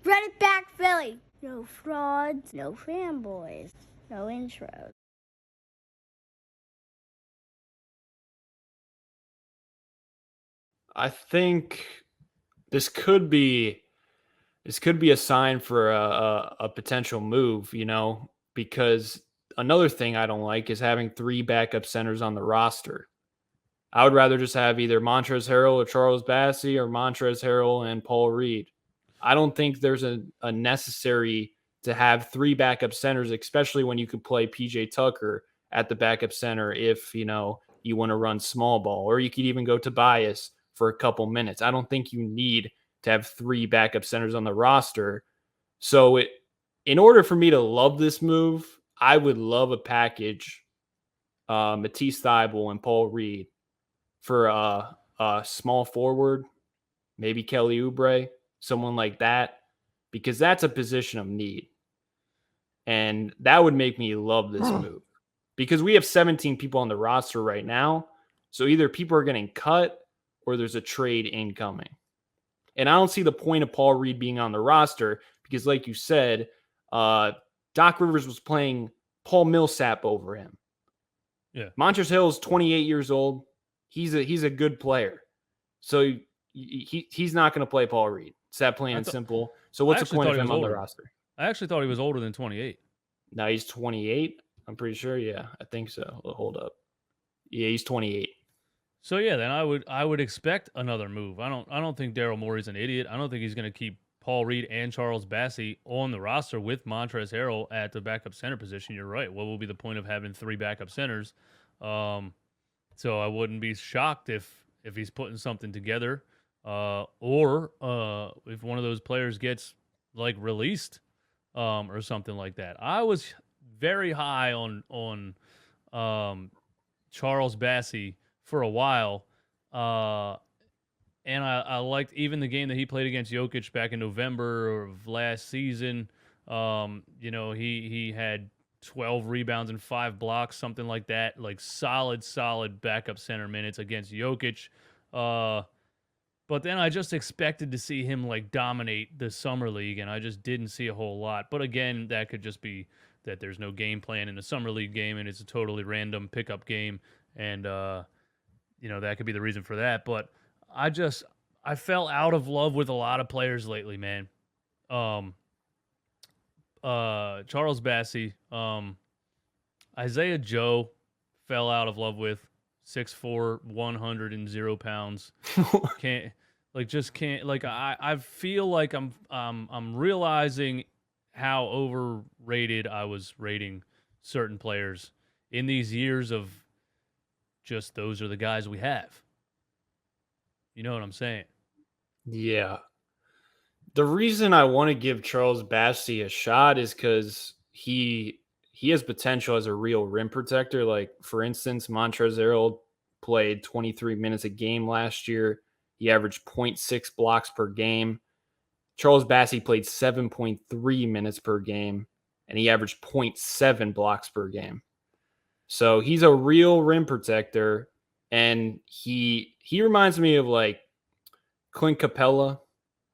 Run it back, Philly. No frauds, no fanboys, no intros. I think this could be this could be a sign for a potential move, because another thing I don't like is having three backup centers on the roster. I would rather just have either Montrezl Harrell or Charles Bassey or Montrezl Harrell and Paul Reed. I don't think there's a necessary to have three backup centers, especially when you could play PJ Tucker at the backup center if, you want to run small ball, or you could even go to Tobias for a couple minutes. I don't think you need to have three backup centers on the roster. So in order for me to love this move, I would love a package, Matisse Thybulle and Paul Reed for a small forward, maybe Kelly Oubre, someone like that, because that's a position of need. And that would make me love this move because we have 17 people on the roster right now. So either people are getting cut or there's a trade incoming. And I don't see the point of Paul Reed being on the roster because, like you said, Doc Rivers was playing Paul Millsap over him. Yeah. Montrezl Harrell is 28 years old. He's a good player. So he's not going to play Paul Reed. It's that plain and simple. So what's the point of him on the roster? I actually thought he was older than 28. Now he's 28. I'm pretty sure. Yeah, I think so. Hold up. Yeah, he's 28. So yeah, then I would expect another move. I don't think Daryl Morey's an idiot. I don't think he's going to keep Paul Reed and Charles Bassey on the roster with Montrezl Harrell at the backup center position. You're right. What will be the point of having three backup centers? So I wouldn't be shocked if he's putting something together, or if one of those players gets like released, or something like that. I was very high on Charles Bassey for a while, and I liked even the game that he played against Jokic back in November of last season. He had 12 rebounds and 5 blocks, something like that. Like solid backup center minutes against Jokic. But then I just expected to see him like dominate the summer league, and I just didn't see a whole lot. But again, that could just be that there's no game plan in the summer league game, and it's a totally random pickup game, and that could be the reason for that. But I fell out of love with a lot of players lately, man. Charles Bassey, Isaiah Joe fell out of love with. 6'4", 100 can't I feel like I'm realizing how overrated I was rating certain players in these years of just those are the guys we have. You know what I'm saying? Yeah. The reason I want to give Charles Bassey a shot is because he has potential as a real rim protector. Like, for instance, Montrezl Harrell played 23 minutes a game last year. He averaged 0.6 blocks per game. Charles Bassey played 7.3 minutes per game, and he averaged 0.7 blocks per game. So he's a real rim protector, and he reminds me of like Clint Capella.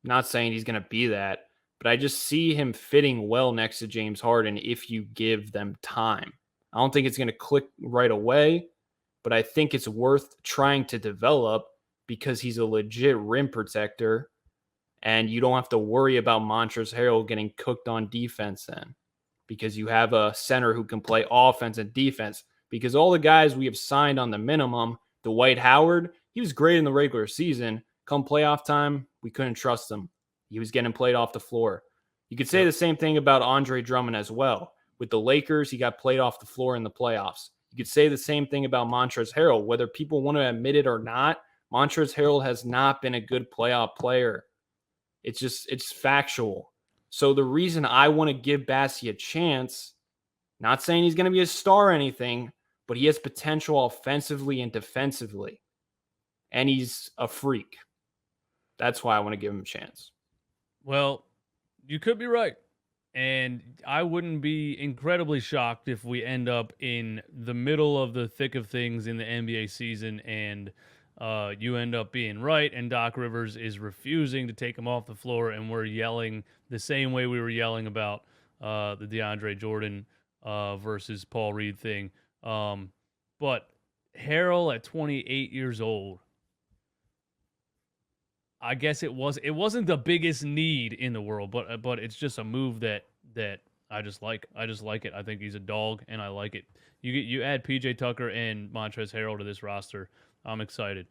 Not saying he's going to be that, but I just see him fitting well next to James Harden if you give them time. I don't think it's going to click right away, but I think it's worth trying to develop because he's a legit rim protector, and you don't have to worry about Montrezl Harrell getting cooked on defense then because you have a center who can play offense and defense. Because all the guys we have signed on the minimum, Dwight Howard, he was great in the regular season. Come playoff time, we couldn't trust him. He was getting played off the floor. You could say the same thing about Andre Drummond as well. With the Lakers, he got played off the floor in the playoffs. You could say the same thing about Montrezl Harrell. Whether people want to admit it or not, Montrezl Harrell has not been a good playoff player. It's factual. So the reason I want to give Bassey a chance, not saying he's going to be a star or anything, but he has potential offensively and defensively. And he's a freak. That's why I want to give him a chance. Well, you could be right. And I wouldn't be incredibly shocked if we end up in the middle of the thick of things in the NBA season and you end up being right, and Doc Rivers is refusing to take him off the floor, and we're yelling the same way we were yelling about the DeAndre Jordan versus Paul Reed thing. But Harrell at 28 years old, I guess it wasn't the biggest need in the world, but it's just a move that I just like. I just like it. I think he's a dog, and I like it. You add PJ Tucker and Montrezl Harrell to this roster. I'm excited.